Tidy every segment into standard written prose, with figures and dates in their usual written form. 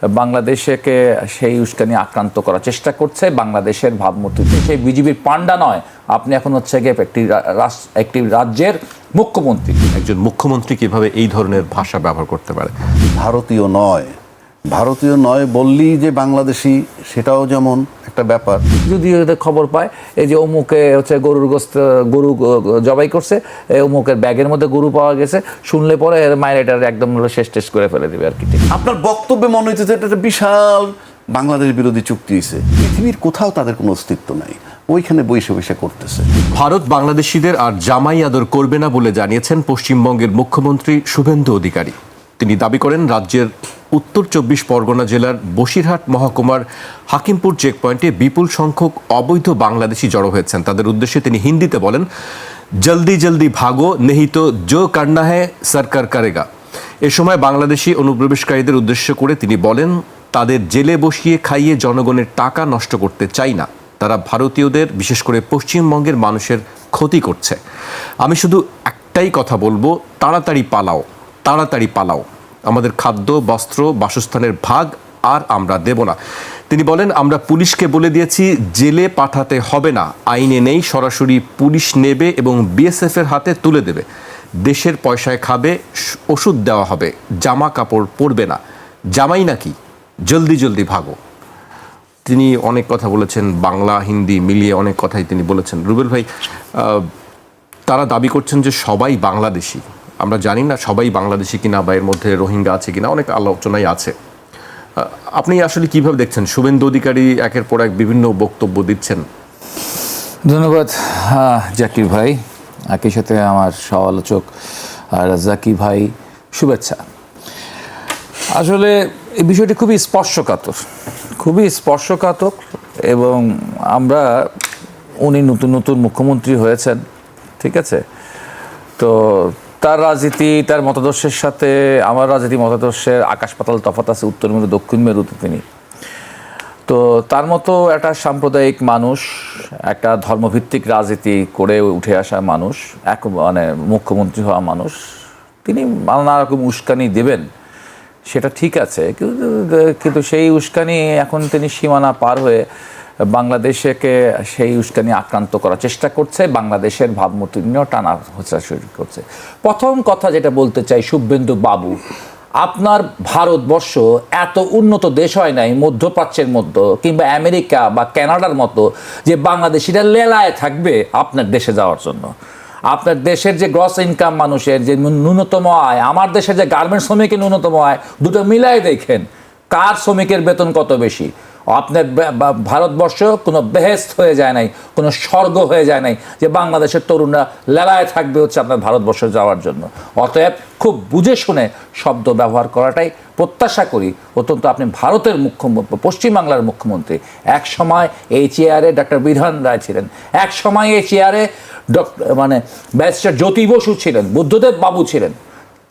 বাংলাদেশকে সেই উস্কানি আক্রান্ত করার চেষ্টা করছে বাংলাদেশের ভাবমূর্তিতে। সেই বিজেপির পান্ডা নয়, আপনি এখন হচ্ছে গিয়ে একটি রাজ্যের মুখ্যমন্ত্রী। একজন মুখ্যমন্ত্রী কিভাবে এই ধরনের ভাষা ব্যবহার করতে পারে? ভারতীয় নয় বললেই যে বাংলাদেশি, সেটাও যেমন একটা ব্যাপার। যদি খবর পায় এই যে অমুকে হচ্ছে গরু জবাই করছে, অমুকের ব্যাগের মধ্যে গরু পাওয়া গেছে, শুনলে পরে মায়ের এটা একদম শেষ টেস্ট করে ফেলে দিবে আর কি। আপনার বক্তব্যে মনে হইতেছে এটা একটা বিশাল বাংলাদেশ বিরোধী চুক্তি হয়েছে। পৃথিবীর কোথাও তাদের কোনো অস্তিত্ব নাই, ওইখানে বসে বসে করতেছে। ভারত বাংলাদেশিদের আর জামাই আদর করবে না বলে জানিয়েছেন পশ্চিমবঙ্গের মুখ্যমন্ত্রী শুভেন্দু অধিকারী। তিনি দাবি করেন রাজ্যের উত্তর ২৪ পরগনা জেলার বসিরহাট মহকুমার হাকিমপুর চেকপয়েন্টে বিপুল সংখ্যক অবৈধ বাংলাদেশি জড়ো হয়েছেন। তাদের উদ্দেশ্যে তিনি হিন্দিতে বলেন, জলদি জলদি ভাগো নেহি তো জো করনা হ্যায় সরকার করেগা। এ সময় বাংলাদেশি অনুপ্রবেশকারীদের উদ্দেশ্য করে তিনি বলেন, তাদের জেলে বসিয়ে খাইয়ে জনগণের টাকা নষ্ট করতে চাই না। তারা ভারতীয়দের, বিশেষ করে পশ্চিমবঙ্গের মানুষের ক্ষতি করছে। আমি শুধু একটাই কথা বলবো, তাড়াতাড়ি পালাও, তাড়াতাড়ি পালাও। আমাদের খাদ্য, বস্ত্র, বাসস্থানের ভাগ আর আমরা দেব না। তিনি বলেন, আমরা পুলিশকে বলে দিয়েছি জেলে পাঠাতে হবে না, আইনে নেই, সরাসরি পুলিশ নেবে এবং বিএসএফের হাতে তুলে দেবে। দেশের পয়সায় খাবে, ওষুধ দেওয়া হবে, জামা কাপড় পরবে না। জামাই নাকি, জলদি জলদি ভাগো। তিনি অনেক কথা বলেছেন, বাংলা হিন্দি মিলিয়ে অনেক কথাই তিনি বলেছেন। রুবেল ভাই, তারা দাবি করছেন যে সবাই বাংলাদেশি। আমরা জানি না সবাই বাংলাদেশি কিনা বা এর মধ্যে রোহিঙ্গা আছে কিনা, অনেক আলোচনাই আছে। আপনি আসলে কিভাবে দেখছেন? শুভেন্দু অধিকারী একের পর এক বিভিন্ন বক্তব্য দিচ্ছেন। ধন্যবাদ জাকির ভাই, একই সাথে আমার সহ-আলোচক রাজ্জাকি ভাই, শুভেচ্ছা। আসলে এই বিষয়টি খুবই স্পর্শকাতর এবং আমরা উনি নতুন মুখ্যমন্ত্রী হয়েছেন, ঠিক আছে? তো তার রাজনীতি, তার মতাদর্শের সাথে আমার রাজনীতি মতাদর্শের আকাশ পাতাল তফাৎ আছে, উত্তর মেরু দক্ষিণ মেরুতে তিনি। তো তার মতো একটা সাম্প্রদায়িক মানুষ, একটা ধর্মভিত্তিক রাজনীতি করে উঠে আসা মানুষ, মানে মুখ্যমন্ত্রী হওয়া মানুষ, তিনি নানা রকম উস্কানি দেবেন, সেটা ঠিক আছে, কিন্তু সেই উস্কানি এখন তিনি সীমানা পার হয়ে বাংলাদেশকে সেই উস্কানি আক্রান্ত করার চেষ্টা করছে, বাংলাদেশের ভাবমূর্তি নিয়েও টানা হোঁচা শুরু করছে। প্রথম কথা যেটা বলতে চাই, শুভেন্দু বাবু, আপনার ভারতবর্ষ এত উন্নত দেশ হয় নাই মধ্যপ্রাচ্যের মতো কিংবা আমেরিকা বা কানাডার মতো যে বাংলাদেশিরা লেলায় থাকবে আপনার দেশে যাওয়ার জন্য। আপনার দেশের যে গ্রস ইনকাম মানুষের যে ন্যূনতম আয়, আমার দেশের যে গার্মেন্টস শ্রমিকের ন্যূনতম আয়, দুটো মিলাই দেখেন কার শ্রমিকের বেতন কত বেশি। আপনার ভারতবর্ষ কোনো বেহেস্ত হয়ে যায় নাই, কোনো স্বর্গ হয়ে যায় নাই যে বাংলাদেশের তরুণরা লেলায় থাকবে হচ্ছে আপনার ভারতবর্ষ যাওয়ার জন্য। অতএব খুব বুঝে শুনে শব্দ ব্যবহার করাটাই প্রত্যাশা করি। অত্যন্ত আপনি ভারতের মুখ্যমন্ত্রী, পশ্চিমবাংলার মুখ্যমন্ত্রী, এক সময় এই চেয়ারে ডক্টর বিধান রায় ছিলেন, এক সময় এই চেয়ারে ব্যারিস্টার জ্যোতি বসু ছিলেন, বুদ্ধদেব বাবু ছিলেন।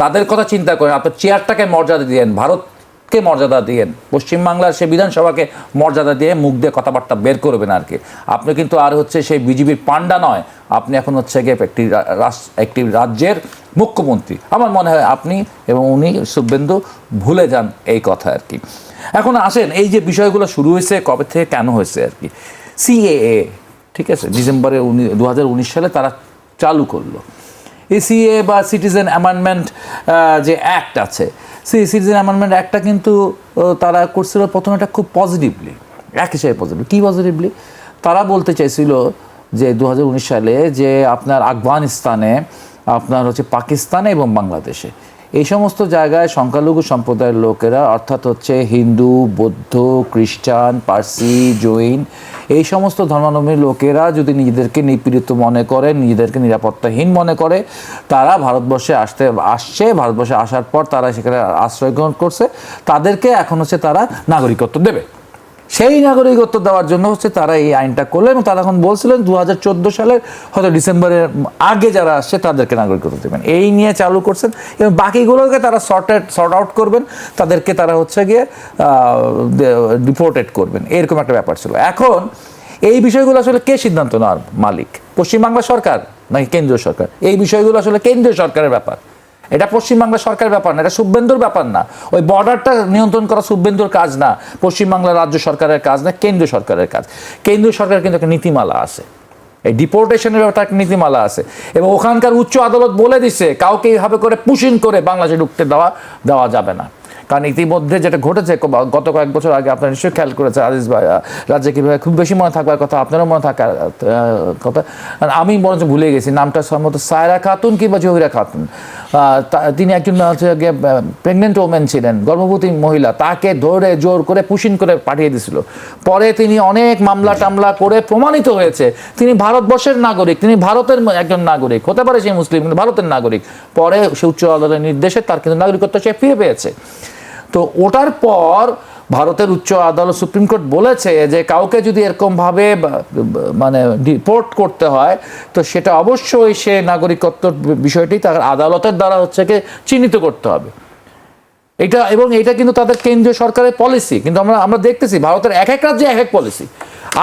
তাদের কথা চিন্তা করেন, আপনার চেয়ারটাকে মর্যাদা দিয়েন, ভারতকে মর্যাদা দিয়েন, পশ্চিমবাংলার সে বিধানসভাকে মর্যাদা দিয়ে মুখ দিয়ে কথাবার্তা বের করবেন আর কি। আপনি কিন্তু আর হচ্ছে সেই বিজেপির পান্ডা নয়, আপনি এখন হচ্ছে গিয়ে একটি রাজ্যের মুখ্যমন্ত্রী। আমার মনে হয় আপনি এবং উনি শুভেন্দু ভুলে যান এই কথা আর কি। এখন আসেন, এই যে বিষয়গুলো শুরু হয়েছে কবে থেকে, কেন হয়েছে আর কি। সিএএ, ঠিক আছে, ডিসেম্বরে 2019 সালে তারা চালু করলো এই সিএএ বা সিটিজেন অ্যামেন্ডমেন্ট যে অ্যাক্ট আছে, সেই সিটিজেন অ্যামেন্ডমেন্ট অ্যাক্টটা কিন্তু তারা করছিল প্রথমে এটা খুব পজিটিভলি, এক হিসেবে পজিটিভ। কী পজিটিভলি? তারা বলতে চাইছিল যে 2019 সালে যে আপনার আফগানিস্তানে, আপনার হচ্ছে পাকিস্তানে এবং বাংলাদেশে এই সমস্ত জায়গায় সংখ্যালঘু সম্প্রদায়ের লোকেরা, অর্থাৎ হচ্ছে হিন্দু, বৌদ্ধ, খ্রিস্টান, পার্সি, জৈন, এই সমস্ত ধর্মাবলম্বী লোকেরা যদি নিজেদেরকে নিপীড়িত মনে করে, নিজেদেরকে নিরাপত্তাহীন মনে করে, তারা ভারতবর্ষে আসছে, ভারতবর্ষে আসার পর তারা সেখানে আশ্রয় গ্রহণ করছে, তাদেরকে এখন হচ্ছে তারা নাগরিকত্ব দেবে। সেই নাগরিকত্ব দেওয়ার জন্য হচ্ছে তারা এই আইনটা করলেন এবং তারা এখন বলছিলেন 2014 সালের হয়তো ডিসেম্বরের আগে যারা আসছে তাদেরকে নাগরিকত্ব দেবেন, এই নিয়ে চালু করছেন এবং বাকিগুলোকে তারা সর্ট আউট করবেন, তাদেরকে তারা হচ্ছে গিয়ে ডিপোর্টেড করবেন, এরকম একটা ব্যাপার ছিল। এখন এই বিষয়গুলো আসলে কে সিদ্ধান্ত নেওয়ার মালিক? পশ্চিমবাংলা সরকার নাকি কেন্দ্রীয় সরকার? এই বিষয়গুলো আসলে কেন্দ্রীয় সরকারের ব্যাপার এটা পশ্চিমবাংলা সরকারের ব্যাপার না, এটা শুভেন্দুর ব্যাপার না। ওই বর্ডারটা নিয়ন্ত্রণ করা শুভেন্দুর কাজ না, পশ্চিমবাংলা রাজ্য সরকারের কাজ না, কেন্দ্রীয় সরকারের কাজ। কেন্দ্রীয় সরকারের কিন্তু একটা নীতিমালা আছে, এই ডিপোর্টেশনের ব্যাপারটা একটা নীতিমালা আছে, এবং ওখানকার উচ্চ আদালত বলে দিচ্ছে কাউকে এইভাবে করে পুশিং করে বাংলাদেশে ঢুকতে দেওয়া যাবে না। কারণ ইতিমধ্যে যেটা ঘটেছে গত কয়েক বছর আগে, আপনারা নিশ্চয়ই খেয়াল করেছে আজিজ ভাই, রাজ্জাকি ভাই, খুব বেশি মনে থাকবার কথা, আপনারও মনে থাকার কথা, আমি বরঞ্চ ভুলে গেছি নামটা, সম্ভবত সায়রা খাতুন কিংবা জহিরা খাতুন। তিনি একজন প্রেগনেন্ট ওমেন ছিলেন, গর্ভবতী মহিলা, তাকে ধরে জোর করে পুশিং করে পাঠিয়ে দিয়েছিল। পরে তিনি অনেক মামলা টামলা করে প্রমাণিত হয়েছে তিনি ভারতবর্ষের নাগরিক, তিনি ভারতের একজন নাগরিক, হতে পারে সেই মুসলিম কিন্তু ভারতের নাগরিক। পরে সে উচ্চ আদালতের নির্দেশে তার কিন্তু নাগরিকত্ব সে ফিরে পেয়েছে। তো ওটার পর ভারতের উচ্চ আদালত, সুপ্রিম কোর্ট বলেছে যে কাউকে যদি এরকমভাবে মানে ডিপোর্ট করতে হয় তো সেটা অবশ্যই সে নাগরিকত্বর বিষয়টি তার আদালতের দ্বারা হচ্ছে কি চিহ্নিত করতে হবে। এটা কিন্তু তাদের কেন্দ্রীয় সরকারের পলিসি। কিন্তু আমরা দেখতেছি ভারতের এক এক রাজ্যে এক এক পলিসি।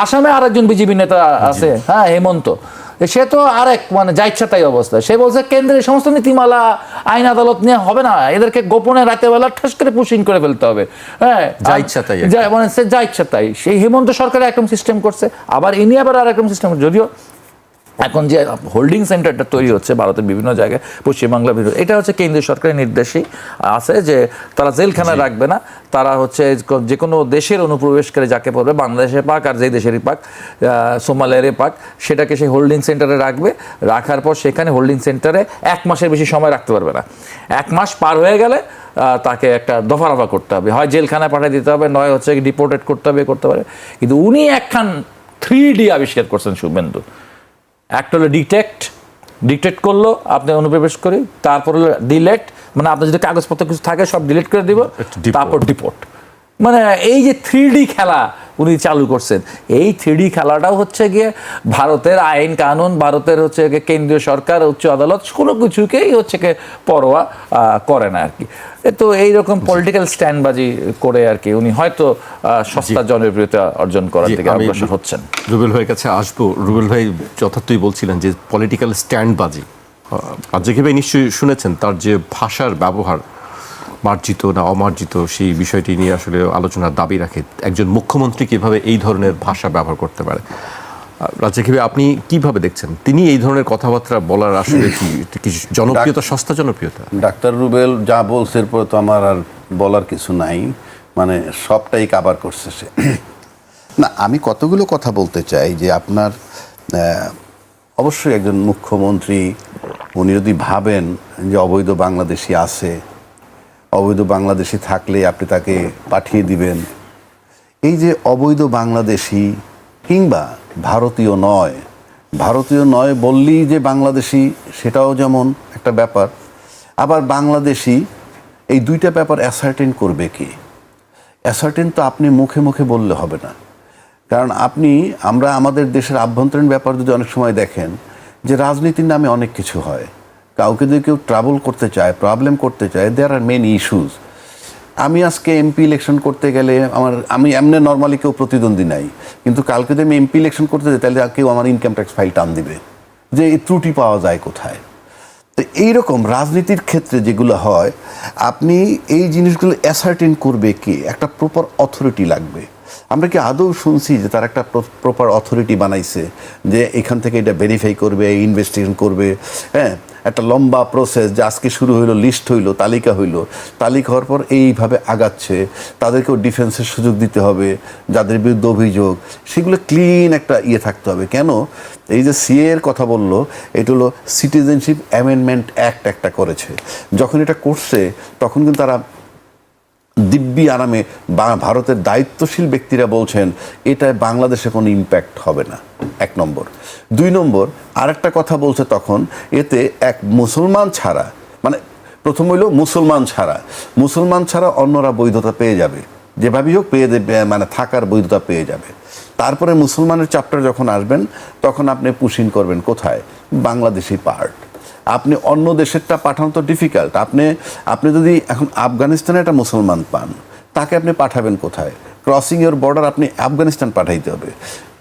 আসামে আরেকজন বিজেপি নেতা আছে, হ্যাঁ, হেমন্ত, সে তো আরেক মানে যা ইচ্ছা তাই অবস্থা। সে বলছে কেন্দ্রের সমস্ত নীতিমালা আইন আদালত নিয়ে হবে না, এদেরকে গোপনে রাতে বেলা ঠাস করে পুশিং করে ফেলতে হবে। হ্যাঁ, যা ইচ্ছা তাই, মানে সে যা ইচ্ছা তাই। সেই হেমন্ত সরকার একরকম সিস্টেম করছে, আবার ইনি আবার আর একরকম সিস্টেম। যদিও এখন যে হোল্ডিং সেন্টারটা তৈরি হচ্ছে ভারতের বিভিন্ন জায়গায়, পশ্চিমবাংলার বিভিন্ন, এটা হচ্ছে কেন্দ্রীয় সরকারের নির্দেশই আছে যে তারা জেলখানা রাখবে না, তারা হচ্ছে যে কোনো দেশের অনুপ্রবেশকারী যাকে পড়বে, বাংলাদেশে পাক আর যেই দেশেরই পাক, সোমালিয়ারে পাক, সেটাকে সেই হোল্ডিং সেন্টারে রাখবে। রাখার পর সেখানে হোল্ডিং সেন্টারে 1 মাসের বেশি সময় রাখতে পারবে না। 1 মাস পার হয়ে গেলে তাকে একটা দফা করতে হবে, হয় জেলখানায় পাঠিয়ে দিতে হবে, নয় হচ্ছে ডিপোর্টেড করতে পারে। কিন্তু উনি একখান 3D আবিষ্কার করছেন শুভেন্দু। একটা হলো ডিটেক্ট করলো, আপনি অনুপ্রবেশ করি, তারপর হলো ডিলেট, মানে আপনার যদি কাগজপত্র কিছু থাকে সব ডিলিট করে দিব, তারপর ডিপোর্ট। মানে এই যে 3D খেলা উনি চালু করছেন, এই 3D খেলাটাও হচ্ছে গিয়ে ভারতের আইন কানুন, ভারতের হচ্ছে কেন্দ্রীয় সরকার, উচ্চ আদালত কোনো কিছুকেই হচ্ছে গিয়ে পরোয়া করে না আর কি। তো এইরকম পলিটিক্যাল স্ট্যান্ডবাজি করে আর কি উনি হয়তো সস্তা জনপ্রিয়তা অর্জন করার দিকে অগ্রসর হচ্ছেন। রুবেল ভাইয়ের কাছে আসবো। রুবেল ভাই যথার্থই বলছিলেন যে পলিটিক্যাল স্ট্যান্ডবাজি, রাজ্জাকি ভাই নিশ্চয়ই শুনেছেন তার যে ভাষার ব্যবহার, মার্জিত না অমার্জিত, সেই বিষয়টি নিয়ে আসলে আলোচনার দাবি রাখে। একজন মুখ্যমন্ত্রী কিভাবে এই ধরনের ভাষা ব্যবহার করতে পারে, রাজ্জাকি ভাই আপনি কিভাবে দেখছেন? তিনি এই ধরনের কথাবার্তা বলার আসলে কি জনপ্রিয়তা, সস্তা জনপ্রিয়তা? ডাক্তার রুবেল যা বলছে এরপরে তো আমার আর বলার কিছু নাই, মানে সবটাই কাভার করছে সে। না, আমি কতগুলো কথা বলতে চাই যে আপনার অবশ্যই একজন মুখ্যমন্ত্রী উনি যদি ভাবেন যে অবৈধ বাংলাদেশি আছে, অবৈধ বাংলাদেশি থাকলে আপনি তাকে পাঠিয়ে দিবেন, এই যে অবৈধ বাংলাদেশি কিংবা ভারতীয় নয় বললেই যে বাংলাদেশি, সেটাও যেমন একটা ব্যাপার। আবার বাংলাদেশি, এই দুইটা ব্যাপার অ্যাসার্টেন করবে কি? অ্যাসার্টেন তো আপনি মুখে মুখে বললে হবে না। কারণ আমরা আমাদের দেশের আভ্যন্তরীণ ব্যাপার যদি অনেক সময় দেখেন যে রাজনীতির নামে অনেক কিছু হয়। কাউকে যদি কেউ ট্রাবল করতে চায়, প্রবলেম করতে চায়, দেয়ার আর মেনি ইস্যুজ। আমি আজকে এমপি ইলেকশন করতে গেলে আমি এমনি নর্মালি কেউ প্রতিদ্বন্দ্বী নাই, কিন্তু কালকে যদি আমি এমপি ইলেকশন করতে যাই তাহলে কেউ আমার ইনকাম ট্যাক্স ফাইল টান দিবে যে এই ত্রুটি পাওয়া যায় কোথায়। তো এইরকম রাজনীতির ক্ষেত্রে যেগুলো হয়, আপনি এই জিনিসগুলো অ্যাসার্টেন করবে কি? একটা প্রপার অথরিটি লাগবে। আমরা কি আদৌ শুনছি যে তার একটা প্রপার অথরিটি বানাইছে যে এখান থেকে এটা ভেরিফাই করবে, ইনভেস্টিগেশন করবে? হ্যাঁ, একটা লম্বা প্রসেস যে আজকে শুরু হইলো, লিস্ট হইলো, তালিকা হওয়ার পর এইভাবে আগাচ্ছে। তাদেরকেও ডিফেন্সের সুযোগ দিতে হবে, যাদের বিরুদ্ধে অভিযোগ সেগুলো ক্লিন একটা থাকতে হবে। কেন এই যে সিএ এর কথা বললো, এটা হলো সিটিজেনশিপ অ্যামেন্ডমেন্ট অ্যাক্ট একটা করেছে। যখন এটা করছে তখন কিন্তু তারা দিব্যি আরামে ভারতের দায়িত্বশীল ব্যক্তিরা বলছেন এটায় বাংলাদেশে কোনো ইম্প্যাক্ট হবে না, 1 নম্বর। 2 নম্বর আরেকটা কথা বলছে তখন, এতে এক মুসলমান ছাড়া, মানে প্রথম হইল মুসলমান ছাড়া অন্যরা বৈধতা পেয়ে যাবে, যেভাবেই হোক পেয়ে দেবে, মানে থাকার বৈধতা পেয়ে যাবে। তারপরে মুসলমানের চ্যাপ্টার যখন আসবেন তখন আপনি পুশিং করবেন কোথায়? বাংলাদেশি পার্ট। আপনি অন্য দেশেরটা পাঠানো তো ডিফিকাল্ট। আপনি যদি এখন আফগানিস্তানে একটা মুসলমান পান, তাকে আপনি পাঠাবেন কোথায়? ক্রসিং ইউর বর্ডার আপনি আফগানিস্তান পাঠাইতে হবে,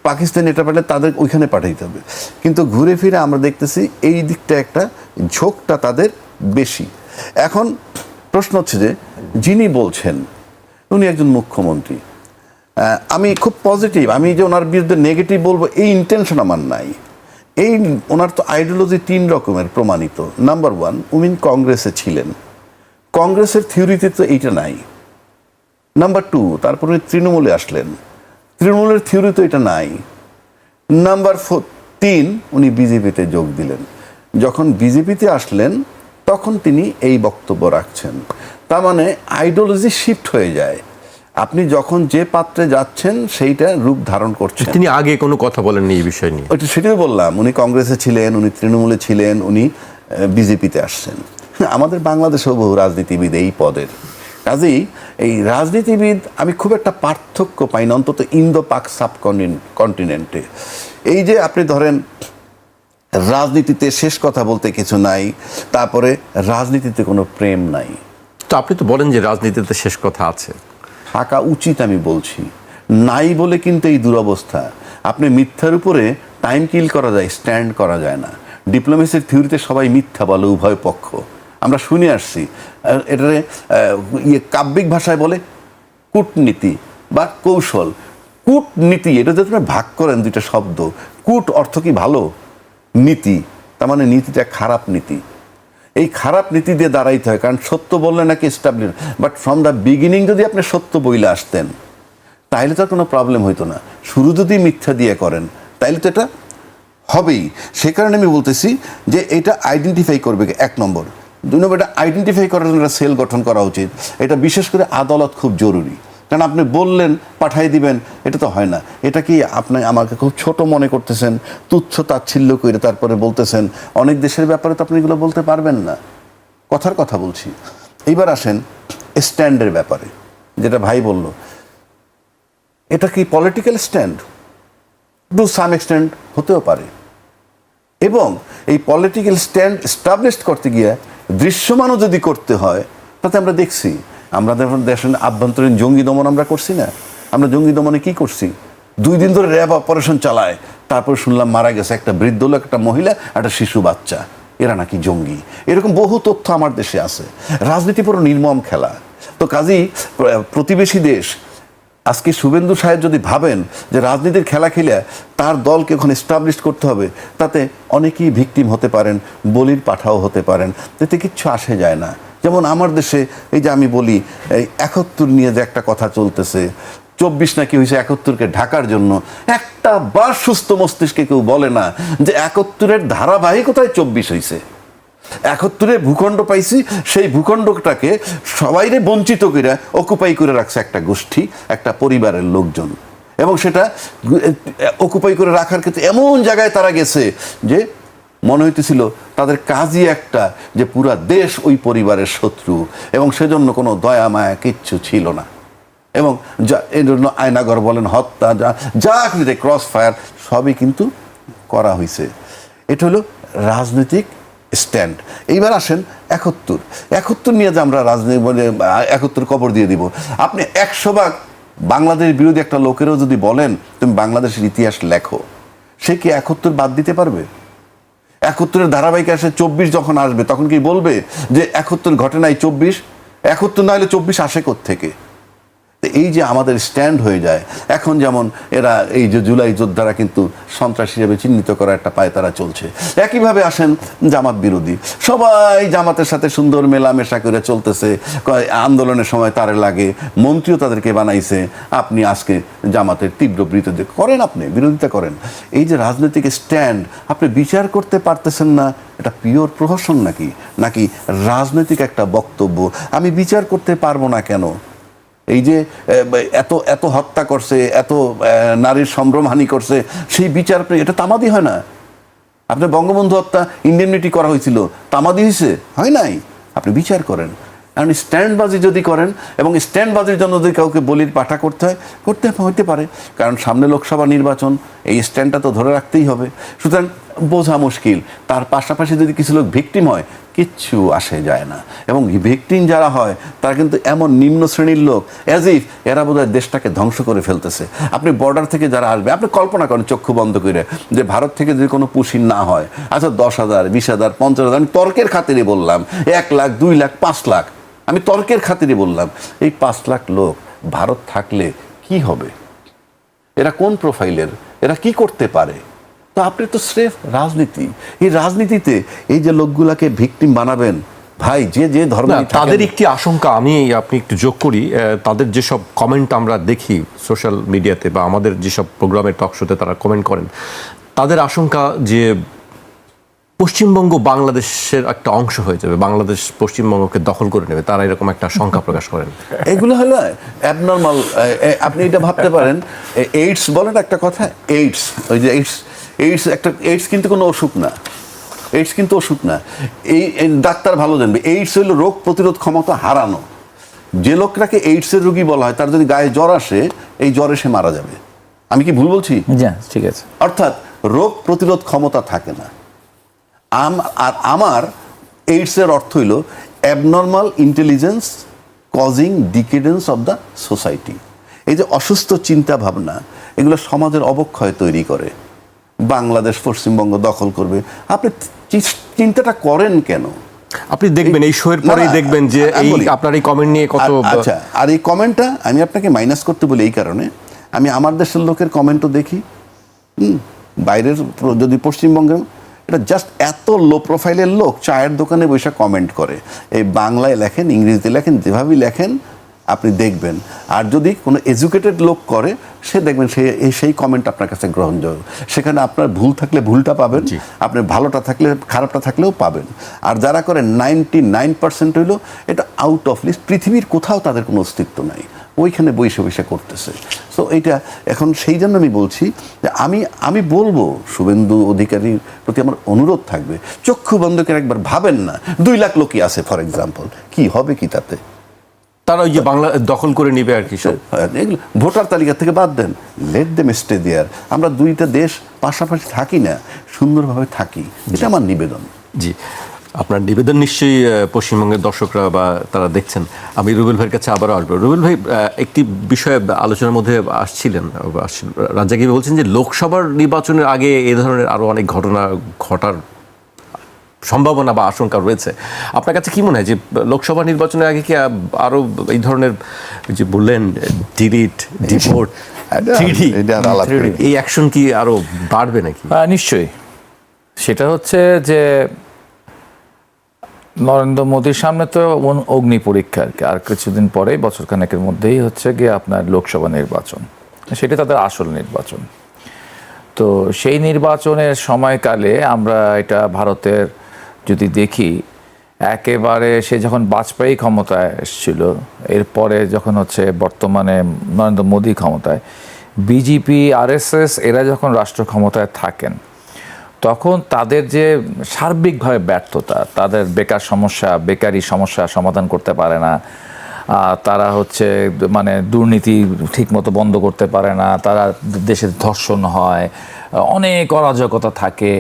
পাকিস্তান এটা পাঠালে তাদের ওইখানে পাঠাইতে হবে। কিন্তু ঘুরে ফিরে আমরা দেখতেছি এই দিকটা একটা ঝোঁকটা তাদের বেশি। এখন প্রশ্ন হচ্ছে যে যিনি বলছেন উনি একজন মুখ্যমন্ত্রী, আমি খুব পজিটিভ, আমি যে ওনার বিরুদ্ধে নেগেটিভ বলবো এই ইন্টেনশন আমার নাই। এই ওনার তো আইডিওলজি 3 রকমের প্রমাণিত। নাম্বার 1, উনি কংগ্রেসে ছিলেন, কংগ্রেসের থিওরিতে তো এইটা নাই। নাম্বার 2, তারপরে তৃণমূলে আসলেন, তৃণমূলের থিওরি তো এটা নাই। নাম্বার 3, উনি বিজেপিতে যোগ দিলেন। যখন বিজেপিতে আসলেন তখন তিনি এই বক্তব্য রাখছেন। তার মানে আইডিওলজি শিফট হয়ে যায়। আপনি যখন যে পাত্রে যাচ্ছেন সেইটা রূপ ধারণ করছেন। তিনি আগে কোনো কথা বলেননি এই বিষয় নিয়ে? ওইটা সেটাই বললাম, উনি কংগ্রেসে ছিলেন, উনি তৃণমূলে ছিলেন, উনি বিজেপিতে আসছেন। আমাদের বাংলাদেশেও বহু রাজনীতিবিদ এই পদের। কাজেই এই রাজনীতিবিদ আমি খুব একটা পার্থক্য পাই না, অন্তত ইন্দো পাক সাবকন্টিনেন্টে। এই যে আপনি ধরেন রাজনীতিতে শেষ কথা বলতে কিছু নাই, তারপরে রাজনীতিতে কোনো প্রেম নাই। তো আপনি তো বলেন যে রাজনীতিতে শেষ কথা আছে। থাকা উচিত আমি বলছি, নাই বলে কিন্তু এই দুরবস্থা। আপনি মিথ্যার উপরে টাইম কিল করা যায়, স্ট্যান্ড করা যায় না। ডিপ্লোমেসির থিওরিতে সবাই মিথ্যা বলে, উভয় পক্ষ, আমরা শুনে আসছি। এটারে কাব্যিক ভাষায় বলে কূটনীতি বা কৌশল। কূটনীতি এটা যদি আপনি ভাগ করেন দুইটা শব্দ, কূট অর্থ কি ভালো, নীতি তার মানে নীতিটা খারাপ নীতি। এই খারাপ নীতি দিয়ে দাঁড়াইতে হয়, কারণ সত্য বললে নাকি establish. But from the beginning যদি আপনি সত্য বইলে আসতেন তাইলে তো কোনো প্রবলেম হইতো না। শুরু যদি মিথ্যা দিয়ে করেন তাইলে তো এটা হবেই। সে কারণে আমি বলতেছি যে এটা আইডেন্টিফাই করবে 1 নম্বর। 2 নম্বর, এটা আইডেন্টিফাই করার জন্য একটা সেল গঠন করা উচিত। এটা বিশেষ করে আদালত খুব জরুরি, কারণ আপনি বললেন পাঠাই দিবেন, এটা তো হয় না। এটা কি আপনি আমাকে খুব ছোট মনে করতেছেন, তুচ্ছ তাচ্ছিল্য করে তারপরে বলতেছেন। অনেক দেশের ব্যাপারে তো আপনি এগুলো বলতে পারবেন না, কথার কথা বলছি। এইবার আসেন স্ট্যান্ডের ব্যাপারে, যেটা ভাই বলল, এটা কি political stand? To some extent হতেও পারে। এবং এই পলিটিক্যাল স্ট্যান্ড এস্টাবলিশ করতে গিয়ে দৃশ্যমানও যদি করতে হয়, তাতে আমরা দেখছি আমরা দেশের আভ্যন্তরীণ জঙ্গি দমন আমরা করছি না। আমরা জঙ্গি দমনে কি করছি? 2 দিন ধরে র্যাব অপারেশন চালায়, তারপর শুনলাম মারা গেছে একটা বৃদ্ধ লোক, একটা মহিলা, একটা শিশু বাচ্চা, এরা নাকি জঙ্গি। এরকম বহু তথ্য আমার দেশে আছে। রাজনীতি পুরো নির্মম খেলা। তো কাজেই প্রতিবেশী দেশ, আজকে শুভেন্দু সাহেব যদি ভাবেন যে রাজনীতির খেলা খেলে তার দলকে ওখানে এস্টাবলিশ করতে হবে, তাতে অনেকেই ভিকটিম হতে পারেন, বলির পাঠাও হতে পারেন, এতে কিচ্ছু আসে যায় না। যেমন আমার দেশে এই যে আমি বলি এই 71 নিয়ে যে একটা কথা চলতেছে, 24 নাকি হয়েছে 71কে ঢাকার জন্য, একটা বার সুস্থ মস্তিষ্কে কেউ বলে না যে 71-এর ধারাবাহিকতায় 24 হয়েছে। 71-এ ভূখণ্ড পাইছি, সেই ভূখণ্ডটাকে সবাইরে বঞ্চিত করে অকুপাই করে রাখছে একটা গোষ্ঠী, একটা পরিবারের লোকজন। এবং সেটা অকুপাই করে রাখার ক্ষেত্রে এমন জায়গায় তারা গেছে যে মনে হইতেছিল তাদের কাজই একটা, যে পুরা দেশ ওই পরিবারের শত্রু, এবং সেজন্য কোনো দয়া মায়া কিচ্ছু ছিল না। এবং এই জন্য আয়নাগর বলেন, হত্যা, যা কৃতে ক্রস ফায়ার সবই কিন্তু করা হয়েছে। এটা হলো রাজনৈতিক স্ট্যান্ড। এইবার আসেন 71 নিয়ে যে আমরা রাজনীতি 71 কবর দিয়ে দিব। আপনি 100 ভাগ বাংলাদেশ বিরোধী একটা লোকেরও যদি বলেন তুমি বাংলাদেশের ইতিহাস লেখো, সে কি 71 বাদ দিতে পারবে? 71-এর ধারাবাহিক আসে 24 যখন আসবে তখন কি বলবে যে 71 ঘটে নাই 24? 71 না হলে 24 আসে কোত্থেকে? এই যে আমাদের স্ট্যান্ড হয়ে যায়। এখন যেমন এরা এই যে জুলাই যোদ্ধারা কিন্তু সন্ত্রাসী হিসেবে চিহ্নিত করা একটা পায় তারা চলছে। একইভাবে আসেন জামাত বিরোধী, সবাই জামাতের সাথে সুন্দর মেলামেশা করে চলতেছে, আন্দোলনের সময় তারে লাগে, মন্ত্রীও তাদেরকে বানাইছে। আপনি আজকে জামাতের তীব্র বিরোধিতা করেন, আপনি বিরোধিতা করেন। এই যে রাজনৈতিক স্ট্যান্ড, আপনি বিচার করতে পারতেছেন না এটা পিওর প্রহসন নাকি রাজনৈতিক একটা বক্তব্য। আমি বিচার করতে পারবো না কেন? এই যে এত হত্যা করছে, এত নারীর সম্ভ্রমহানি করছে, সেই বিচার এটা তামাদি হয় না। আপনি বঙ্গবন্ধু হত্যা ইন্ডেমনিটি করা হয়েছিল, তামাদি হয়েছে? হয় নাই। আপনি বিচার করেন। কারণ স্ট্যান্ডবাজি যদি করেন, এবং স্ট্যান্ডবাজির জন্য যদি কাউকে বলির পাঠা করতে হইতে পারে, কারণ সামনে লোকসভা নির্বাচন, এই স্ট্যান্ডটা তো ধরে রাখতেই হবে। সুতরাং বোঝা মুশকিল। তার পাশাপাশি যদি কিছু লোক ভিকটিম হয় কিচ্ছু আসে যায় না। এবং ভিকটিম যারা হয় তারা কিন্তু এমন নিম্ন শ্রেণীর লোক, অ্যাজ ইফ এরা বোধহয় দেশটাকে ধ্বংস করে ফেলতেছে। আপনি বর্ডার থেকে যারা আসবে, আপনি কল্পনা করেন চক্ষু বন্ধ করে যে ভারত থেকে যদি কোনো পুশিন না হয়, আচ্ছা 10,000, 20,000, 50,000, আমি তর্কের খাতিরে বললাম, 1 লাখ, 2 লাখ, 5 লাখ, আমি তর্কের খাতিরে বললাম, এই 5 লাখ লোক ভারত থাকলে কি হবে? এরা কোন প্রোফাইলের, এরা কি করতে পারে? তো আপনি তো স্রেফ রাজনীতি, এই রাজনীতিতে এই যে লোকগুলাকে ভিকটিম বানাবেন, ভাই যে যে ধর্ম তাদের একটি আশঙ্কা, আপনি একটু যোগ করি, তাদের যেসব কমেন্ট আমরা দেখি সোশ্যাল মিডিয়াতে বা আমাদের যেসব প্রোগ্রামের টক শোতে তারা কমেন্ট করেন, তাদের আশঙ্কা যে পশ্চিমবঙ্গ বাংলাদেশের একটা অংশ হয়ে যাবে, বাংলাদেশ পশ্চিমবঙ্গকে দখল করে নেবে, তারা এরকম একটা শঙ্কা প্রকাশ করেন। এগুলো হলো অ্যাবনর্মাল। আপনি এটা ভাবতে পারেন, এইডস বলেন একটা কথা, এইডস, ওই যে এইডস কিন্তু কোনো অসুখ না, এইডস কিন্তু অসুখ না। এই ডাক্তার ভালো জানবে, এইডস হলো রোগ প্রতিরোধ ক্ষমতা হারানো। যে লোকটাকে এইডসের রোগী বলা হয়, তার যদি গায়ে জ্বর আসে, এই জ্বরে সে মারা যাবে। আমি কি ভুল বলছি? ঠিক আছে। অর্থাৎ রোগ প্রতিরোধ ক্ষমতা থাকে না। আর আমার এইডসের অর্থ হইল abnormal intelligence causing decadence of the society. এই যে অসুস্থ চিন্তা ভাবনা, এগুলো সমাজের অবক্ষয় তৈরি করে। বাংলাদেশ পশ্চিমবঙ্গ দখল করবে, আপনি চিন্তাটা করেন কেন? আপনি দেখবেন এই শোয়ের পরেই দেখবেন যে এই আপনার এই কমেন্ট নিয়ে কত। আচ্ছা, আর এই কমেন্টটা আমি আপনাকে মাইনাস করতে বলি এই কারণে, আমি আমার দেশের লোকের কমেন্টও দেখি, বাইরের যদি পশ্চিমবঙ্গের, এটা জাস্ট এত লো প্রোফাইলের লোক চায়ের দোকানে বসে কমেন্ট করে। এই বাংলায় লেখেন, ইংরেজিতে লেখেন, যেভাবেই লেখেন আপনি দেখবেন। আর যদি কোনো এডুকেটেড লোক করে, সে দেখবেন সেই কমেন্ট আপনার কাছে গ্রহণযোগ্য। সেখানে আপনার ভুল থাকলে ভুলটা পাবেন, আপনার ভালোটা থাকলে খারাপটা থাকলেও পাবেন। আর যারা করে 99% হইল এটা আউট অফ লিস্ট, পৃথিবীর কোথাও তাদের কোনো অস্তিত্ব নাই, ওইখানে বসে বসে করতেছে। সো এইটা এখন সেই জন্য আমি বলছি যে আমি বলবো শুভেন্দু অধিকারীর প্রতি আমার অনুরোধ থাকবে, চক্ষু বন্ধ করে একবার ভাবেন না, 2 লাখ লোকই আছে ফর এক্সাম্পল, কি হবে কি তাতে? তারা ওই যে বাংলা দখল করে নিবে আর কি, এগুলো ভোটার তালিকা থেকে বাদ দেন, লেট দেম স্টে দেয়ার। আমরা দুইটা দেশ পাশাপাশি থাকি না, সুন্দরভাবে থাকি, এটা আমার নিবেদন। জি, আপনার নিবেদন নিশ্চয়ই পশ্চিমবঙ্গের দর্শকরা বা তারা দেখছেন। আমি রুবেল ভাইয়ের কাছে আবারও আসবো। রুবেল ভাই, একটি বিষয়ে আলোচনার মধ্যে আসছিলেন, রাজ্জাকি বলছেন যে লোকসভার নির্বাচনের আগে এ ধরনের আরও অনেক ঘটনা ঘটার সম্ভাবনা বা আশঙ্কা রয়েছে। আপনার কাছে কি মনে হয় যে লোকসভা নির্বাচনের আগে কি আরও এই ধরনের যে বললেন ডিলিট, ডিপোর্ট, এই অ্যাকশন কি আরও বাড়বে নাকি? নিশ্চয়ই। সেটা হচ্ছে যে নরেন্দ্র মোদীর সামনে তো অগ্নি পরীক্ষা আর কিছুদিন পরেই, বছরখানেকের মধ্যেই হচ্ছে গিয়ে আপনার লোকসভা নির্বাচন, সেটা তাদের আসল নির্বাচন। তো সেই নির্বাচনের সময়কালে আমরা এটা ভারতের যদি দেখি, একেবারে সে যখন বাজপেয়ী ক্ষমতায় এসেছিল, এরপরে যখন হচ্ছে বর্তমানে নরেন্দ্র মোদী ক্ষমতায়, বিজেপি, আরএসএস এরা যখন রাষ্ট্র ক্ষমতায় থাকেন, তখন তাদের যে সার্বিকভাবে ব্যর্থতা, তাদের বেকারি সমস্যা সমাধান করতে পারে না, তারা হচ্ছে মানে দুর্নীতি ঠিকমতো বন্ধ করতে পারে না, তারা দেশের ধর্ষণ হয়, অনেক অরাজকতা থাকে,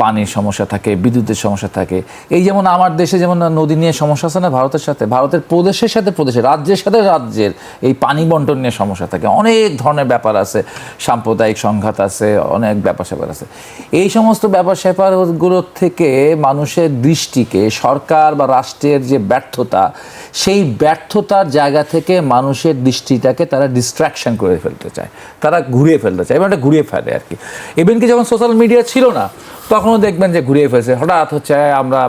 পানির সমস্যা থাকে, বিদ্যুতের সমস্যা থাকে। এই যেমন আমার দেশে যেমন নদী নিয়ে সমস্যা আছে না, ভারতের সাথে, ভারতের প্রদেশের সাথে প্রদেশের, রাজ্যের সাথে রাজ্যের এই পানি বন্টন নিয়ে সমস্যা থাকে, অনেক ধরনের ব্যাপার আছে, সাম্প্রদায়িক সংঘাত আছে, অনেক ব্যাপার স্যাপার আছে। এই সমস্ত ব্যাপার স্যাপারগুলোর থেকে মানুষের দৃষ্টিকে, সরকার বা রাষ্ট্রের যে ব্যর্থতা, সেই ব্যর্থতার জায়গা থেকে মানুষের দৃষ্টিটাকে তারা ডিস্ট্র্যাকশন করে ফেলতে চায়, তারা ঘুরিয়ে ফেলতে চায়, এবং এটা ঘুরিয়ে ফেলে আর কি। ইভেন কি যখন সোশ্যাল মিডিয়া ছিল না, তখনও দেখবেন যে ঘুরিয়ে ফেলছে, হঠাৎ হচ্ছে আমরা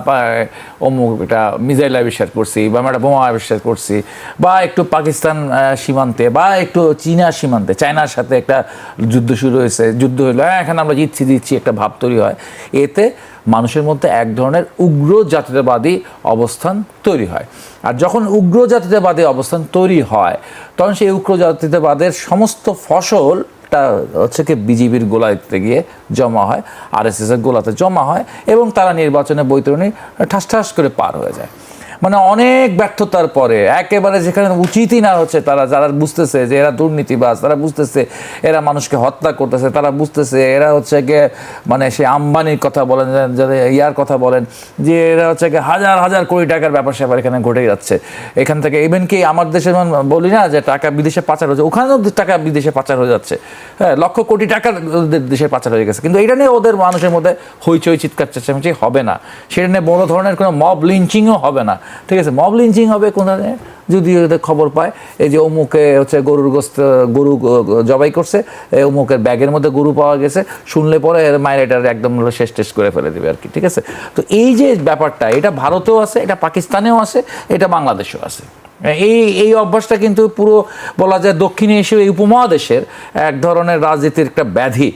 অমুক একটা মিসাইল আবিষ্কার করছি, বা আমরা একটা বোমা আবিষ্কার করছি, বা একটু পাকিস্তান সীমান্তে বা একটু চীনা সীমান্তে, চায়নার সাথে একটা যুদ্ধ শুরু হয়েছে, যুদ্ধ হলো, এখানে আমরা জিতছি একটা ভাব তৈরি হয়। এতে মানুষের মধ্যে এক ধরনের উগ্র জাতীয়তাবাদী অবস্থান তৈরি হয়। আর যখন উগ্র জাতীয়তাবাদী অবস্থান তৈরি হয়, তখন সেই উগ্র জাতীয়তাবাদের সমস্ত ফসলটা হচ্ছে কি বিজেপির গোলাতে গিয়ে জমা হয়, আরএসএসের গোলাতে জমা হয়, এবং তারা নির্বাচনে বৈতরণী ঠাস ঠাস করে পার হয়ে যায়। মানে অনেক ব্যর্থতার পরে একেবারে যেখানে উচিতই না হচ্ছে, তারা যারা বুঝতেছে যে এরা দুর্নীতিবাজ, তারা বুঝতেছে এরা মানুষকে হত্যা করতেছে, তারা বুঝতেছে এরা হচ্ছে গিয়ে মানে সে আম্বানির কথা বলেন, ইয়ার কথা বলেন, যে এরা হচ্ছে গিয়ে হাজার হাজার কোটি টাকার ব্যাপার স্যাপার এখানে ঘটে যাচ্ছে। এখান থেকে ইভেন কি আমার দেশে বলি না যে টাকা বিদেশে পাচার হচ্ছে, ওখানেও টাকা বিদেশে পাচার হয়ে যাচ্ছে, হ্যাঁ, লক্ষ কোটি টাকার ওদের দেশে পাচার হয়ে গেছে। কিন্তু এটা নিয়ে ওদের মানুষের মধ্যে হইচই চিৎকার চেঁচামেচি হবে না, সেটা নিয়ে বড় ধরনের কোনো মব লিঞ্চিংও হবে না, ঠিক আছে। মব লিঞ্চিং হবে কোনখানে যদি ওদের খবর পায় এই যে অমুকে হচ্ছে গরু জবাই করছে, অমুকের ব্যাগের মধ্যে গরু পাওয়া গেছে, শুনলে পরে মায়ের এটা একদম শেষ টেস্ট করে ফেলে দেবে আর কি, ঠিক আছে। তো এই যে ব্যাপারটা, এটা ভারতেও আছে, এটা পাকিস্তানেও আছে, এটা বাংলাদেশেও আছে। এই অভ্যাসটা কিন্তু পুরো বলা যায় দক্ষিণ এশীয় এই উপমহাদেশের এক ধরনের রাজনীতির একটা ব্যাধি,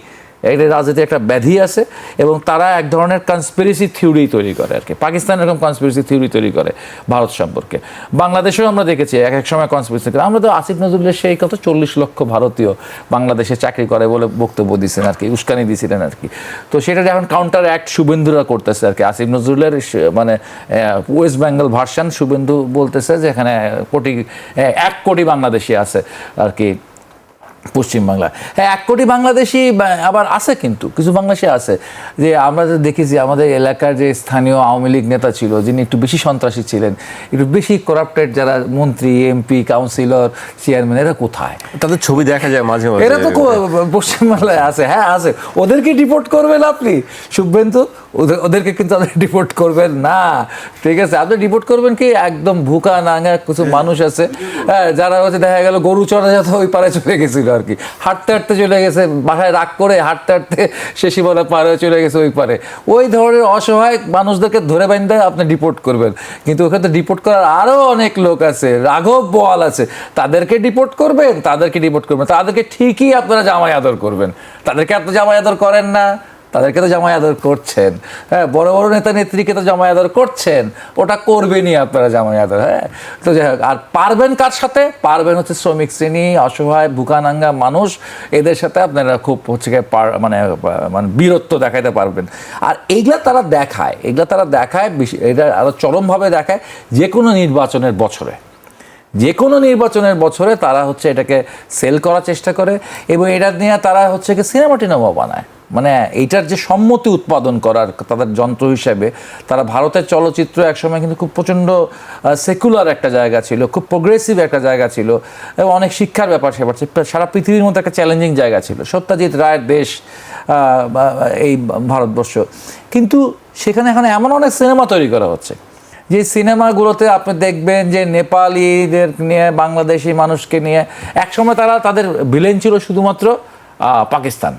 এটা রাজনীতির একটা ব্যাধি আছে, এবং তারা এক ধরনের কনস্পিরেসি থিওরি তৈরি করে আর কি। পাকিস্তান এরকম কনস্পিরেসি থিওরি তৈরি করে ভারত সম্পর্কে, বাংলাদেশেও আমরা দেখেছি এক এক সময় কনস্পিরেসি করে। আমরা তো আসিফ নজরুলের সেই কত 40 লক্ষ ভারতীয় বাংলাদেশে চাকরি করে বলে বক্তব্য দিয়েছেন আর কি, উস্কানি দিয়েছিলেন আর কি। তো সেটা এখন কাউন্টার অ্যাক্ট শুভেন্দুরা করতেছে আর কি। আসিফ নজরুলের মানে ওয়েস্ট বেঙ্গল ভার্সন শুভেন্দু বলতেছে যে এখানে 1 কোটি বাংলাদেশি আছে আর কি পশ্চিমবাংলা। হ্যাঁ, 1 কোটি বাংলাদেশি আবার আছে, কিন্তু কিছু বাংলাদেশি আছে যে আমরা যে দেখেছি আমাদের এলাকার যে স্থানীয় আওয়ামী লীগ নেতা ছিল, যিনি একটু বেশি সন্ত্রাসী ছিলেন, একটু বেশি করাপ্টেড, যারা মন্ত্রী, এমপি, কাউন্সিলর, চেয়ারম্যান, এরা কোথায়? তাদের ছবি দেখা যায় মাঝে মাঝে। এরা তো পশ্চিমবাংলায় আছে, হ্যাঁ আছে। ওদেরকে ডিপোর্ট করবেন আপনি শুভেন্দু? ওদেরকে কিন্তু আপনি ডিপোর্ট করবেন না, ঠিক আছে। আপনি ডিপোর্ট করবেন কি একদম ভুকা নাঙ্গা কিছু মানুষ আছে, হ্যাঁ, যারা হচ্ছে দেখা গেল গরু চড়া যাতে ওই পারে চলে গেছিল আর কি, হাঁটতে হাঁটতে চলে গেছে, বাসায় রাগ করে হাঁটতে হাঁটতে শেষি বলে পারে চলে গেছে ওই পারে। ওই ধরনের অসহায় মানুষদেরকে ধরে বাইন্দে আপনি ডিপোর্ট করবেন, কিন্তু ওখানে ডিপোর্ট করার আরও অনেক লোক আছে, রাঘব বোয়াল আছে, তাদেরকে ডিপোর্ট করবেন, তাদেরকে ঠিকই আপনারা জামাই আদর করবেন। তাদেরকে আপনি জামাই আদর করেন না, তাদেরকে তো জামাই আদর করছেন, হ্যাঁ, বড় বড় নেতা নেত্রীকে তো জামাই আদর করছেন, ওটা করবেনই আপনারা জামাই আদর, হ্যাঁ। তো যাই হোক, আর পারবেন কার সাথে? পারবেন হচ্ছে শ্রমিক শ্রেণী, অসহায় ভুকানাঙ্গা মানুষ, এদের সাথে আপনারা খুব হচ্ছে মানে বীরত্ব দেখাইতে পারবেন। আর এইগুলা তারা দেখায়, এটা আরও চরমভাবে দেখায় যে কোনো নির্বাচনের বছরে তারা হচ্ছে এটাকে সেল করার চেষ্টা করে, এবং এটা নিয়ে তারা হচ্ছে কি সিনেমা টিনেমা বানায়। মানে এইটার যে সম্মতি উৎপাদন করার তাদের যন্ত্র হিসেবে তারা ভারতের চলচ্চিত্র একসময় কিন্তু খুব প্রচণ্ড সেকুলার একটা জায়গা ছিল, খুব প্রোগ্রেসিভ একটা জায়গা ছিল, এবং অনেক শিক্ষার ব্যাপার সেবার সারা পৃথিবীর মধ্যে একটা চ্যালেঞ্জিং জায়গা ছিল, সত্যজিৎ রায়ের দেশ এই ভারতবর্ষ। কিন্তু সেখানে এখন এমন অনেক সিনেমা তৈরি করা হচ্ছে, যে সিনেমাগুলোতে আপনি দেখবেন যে নেপালিদের নিয়ে, বাংলাদেশি মানুষকে নিয়ে, একসময় তাদের ভিলেন ছিল শুধুমাত্র পাকিস্তান,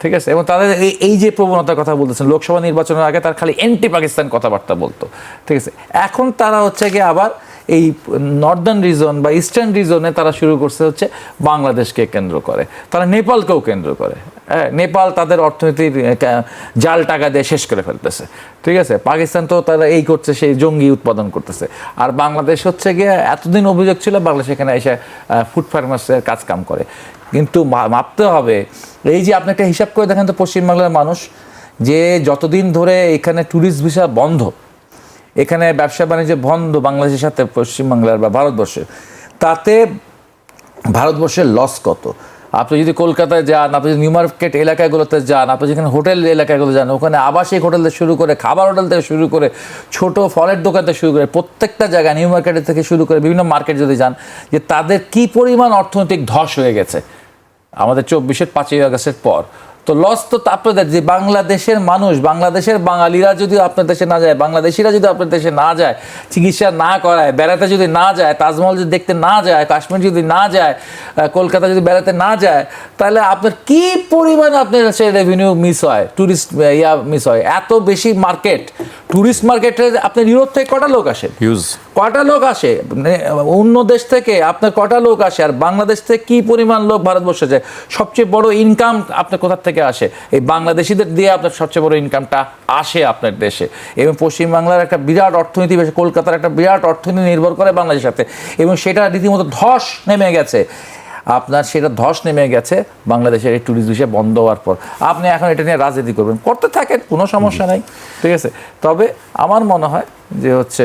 ঠিক আছে। এবং তাদের এই যে প্রবণতার কথা বলতেছেন, লোকসভা নির্বাচনের আগে তার খালি অ্যান্টি পাকিস্তান কথাবার্তা বলতো, ঠিক আছে। এখন তারা হচ্ছে গিয়ে আবার এই নর্দার্ন রিজন বা ইস্টার্ন রিজনে তারা শুরু করছে হচ্ছে বাংলাদেশকে কেন্দ্র করে, তারা নেপালকেও কেন্দ্র করে, হ্যাঁ। নেপাল তাদের অর্থনীতির জাল টাকা দিয়ে শেষ করে ফেলতেছে, ঠিক আছে। পাকিস্তান তো তারা এই করছে, সেই জঙ্গি উৎপাদন করতেছে। আর বাংলাদেশ হচ্ছে গিয়ে এতদিন অভিযোগ ছিল বাংলাদেশ এখানে এসে ফুড ফার্মার্সের কাম করে। কিন্তু মাপতে হবে, এই যে আপনি একটা হিসাব করে দেখেন তো, পশ্চিমবাংলার মানুষ যে যতদিন ধরে এখানে ট্যুরিস্ট ভিসা বন্ধ, এখানে ব্যবসা বাণিজ্য বন্ধ বাংলাদেশের সাথে পশ্চিমবাংলার বা ভারতবর্ষের, তাতে ভারতবর্ষের লস কত? আপনি যদি কলকাতায় যান, আপনি যদি নিউ মার্কেট এলাকাগুলোতে যান, আপনি যেখানে হোটেল এলাকাগুলো যান, ওখানে আবাসিক হোটেল থেকে শুরু করে, খাবার হোটেল থেকে শুরু করে, ছোট ফলের দোকান থেকে শুরু করে, প্রত্যেকটা জায়গায় নিউ মার্কেটের থেকে শুরু করে বিভিন্ন মার্কেট যদি যান, যে তাদের কী পরিমাণ অর্থনৈতিক ধস হয়ে গেছে আমাদের 24-এর 5ই আগস্টের পর। তো লস তো আপনাদের, যে বাংলাদেশের মানুষ, বাংলাদেশের বাঙালিরা যদি আপনার দেশে না যায়, বাংলাদেশিরা যদি আপনার দেশে না যায়, চিকিৎসা না করায়, বেড়াতে যদি না যায়, তাজমহল যদি দেখতে না যায়, কাশ্মীর যদি না যায়, কলকাতা যদি বেড়াতে না যায়, তাহলে আপনার কি পরিমাণ আপনার সে রেভিনিউ মিস হয়, ট্যুরিস্ট মিস হয়। এত বেশি মার্কেট, ট্যুরিস্ট মার্কেটে আপনার ইউরোপ থেকে কটা লোক আসে? কটা লোক আসে অন্য দেশ থেকে, আপনার কটা লোক আসে? আর বাংলাদেশ থেকে কি পরিমাণ লোক ভারতবর্ষে যায়? সবচেয়ে বড় ইনকাম আপনার কোথা থেকে আসে? এই বাংলাদেশিদের দিয়ে আপনার সবচেয়ে বড় ইনকামটা আসে আপনার দেশে। এবং পশ্চিমবাংলার একটা বিরাট অর্থনীতি, কলকাতার একটা বিরাট অর্থনীতি নির্ভর করে বাংলাদেশের সাথে, এবং সেটা রীতিমতো ধস নেমে গেছে আপনার, সেটা ধস নেমে গেছে বাংলাদেশের এই ট্যুরিস্ট ভিসা বন্ধ হওয়ার পর। আপনি এখন এটা নিয়ে রাজনীতি করবেন, করতে থাকেন, কোনো সমস্যা নাই, ঠিক আছে। তবে আমার মনে হয় যে হচ্ছে